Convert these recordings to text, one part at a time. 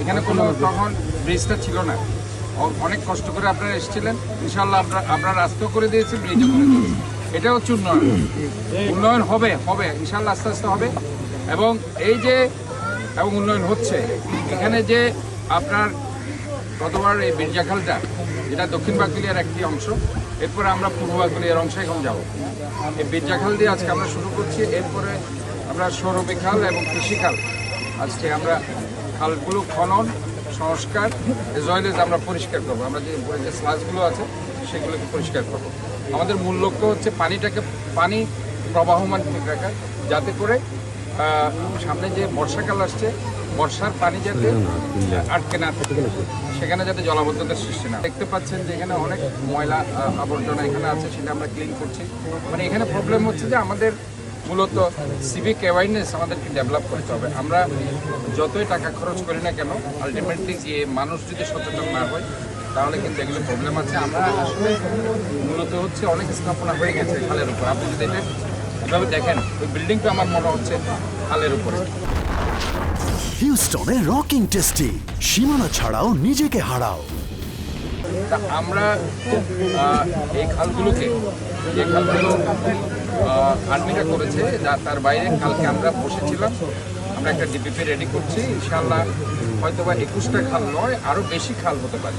এখানে কোনো তখন ব্রিজটা ছিল না, অনেক কষ্ট করে আপনারা এসেছিলেন। ইনশাল্লাহ আপনারা রাস্তা করে দিয়েছি, ব্রিজও করে দিয়েছি। এটা হচ্ছে উন্নয়ন। উন্নয়ন হবে ইনশাল্লাহ, আস্তে আস্তে হবে। এবং উন্নয়ন হচ্ছে এখানে যে আপনার গতবার এই মির্জাখালটা, যেটা দক্ষিণ বাকলিয়ার একটি অংশ, এরপরে আমরা পূর্ব বাকলিয়ার অংশে এখন যাব। এই মির্জাখাল দিয়ে আজকে আমরা শুরু করছি, এরপরে আমরা সৌরভী খাল এবং কৃষিখাল, আজকে আমরা খালগুলো খনন সংস্কার এজয়েলেজ আমরা পরিষ্কার করবো। আমরা যে উপরে যে স্লাজগুলো আছে সেগুলোকে পরিষ্কার করব। আমাদের মূল লক্ষ্য হচ্ছে পানি প্রবাহমান ঠিক রাখা, যাতে করে সামনে যে বর্ষাকাল আসছে, বর্ষার পানি যাতে আটকে না থাকে, সেখানে যাতে জলাবদ্ধতার সৃষ্টি না। দেখতে পাচ্ছেন যে এখানে অনেক ময়লা আবর্জনা এখানে আছে, সেটা আমরা ক্লিন করছি। মানে এখানে প্রবলেম হচ্ছে যে আমাদের মূলত সিভিক অ্যাওয়ারনেস আমাদেরকে ডেভেলপ করতে হবে। আমরা যতই টাকা খরচ করি না কেন, আলটিমেটলি গিয়ে মানুষ যদি সচেতন না হয় তাহলে কিন্তু এগুলো প্রবলেম আছে। আমরা আসলে মূলত হচ্ছে অনেক স্থাপনা হয়ে গেছে খালের উপর। আপনি যদি এটা এভাবে দেখেন, ওই বিল্ডিংটা আমার মনে হচ্ছে খালের উপরে। হিউস্টনে রকিং টেস্টি, সীমানা ছাড়াও নিজেকে হারাও। তা আমরা এই খালগুলোকে, যে খালগুলো আর্মিরা করেছে, তার বাইরে কালকে আমরা বসেছিলাম, আমরা একটা ডিপিপি রেডি করছি। ইনশাআল্লাহ হয়তোবা 21টা খাল নয়, আরও বেশি খাল হতে পারে।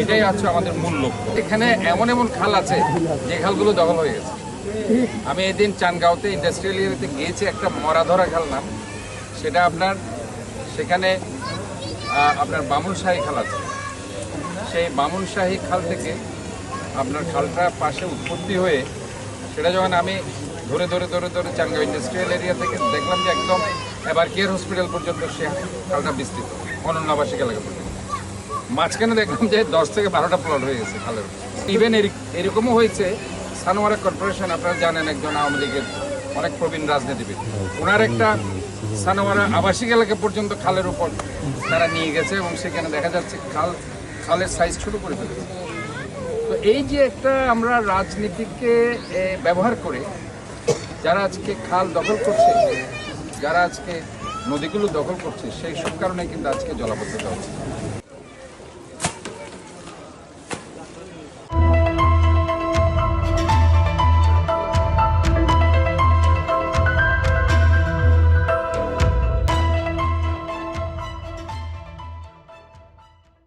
এটাই হচ্ছে আমাদের মূল লক্ষ্য। এখানে এমন এমন খাল আছে যে খালগুলো দখল হয়ে গেছে। আমি এদিন চানগাঁওতে ইন্ডাস্ট্রিয়াল এরিয়াতে গিয়েছি, একটা মরাধরা খাল নাম, সেটা সেখানে আপনার বামুনশাহী খাল আছে। সেই বামুনশাহী খাল থেকে আপনার খালটা পাশে উৎপত্তি হয়ে, সেটা যখন আমি ধরে চানগাঁও ইন্ডাস্ট্রিয়াল এরিয়া থেকে দেখলাম যে একদম এবার কেয়ার হসপিটাল পর্যন্ত সে খালটা বিস্তৃত, অনন্যাবাসিক এলাকা পর্যন্ত। মাঝখানে দেখলাম যে 10 থেকে 12টা প্লট হয়ে গেছে খালের। ইভেন এরকমও হয়েছে, সানোয়ারা কর্পোরেশন, আপনারা জানেন, একজন আওয়ামী লীগের অনেক প্রবীণ রাজনীতিবিদ, ওনার একটা সানোয়ারা আবাসিক এলাকা পর্যন্ত খালের উপর তারা নিয়ে গেছে, এবং সেখানে দেখা যাচ্ছে খালের সাইজ ছোট করে ফেলেছে। তো এই যে একটা আমরা রাজনীতিকে ব্যবহার করে যারা আজকে খাল দখল করছে, যারা আজকে নদীগুলো দখল করছে, সেই সব কারণে কিন্তু আজকে জলাবদ্ধতা হচ্ছে।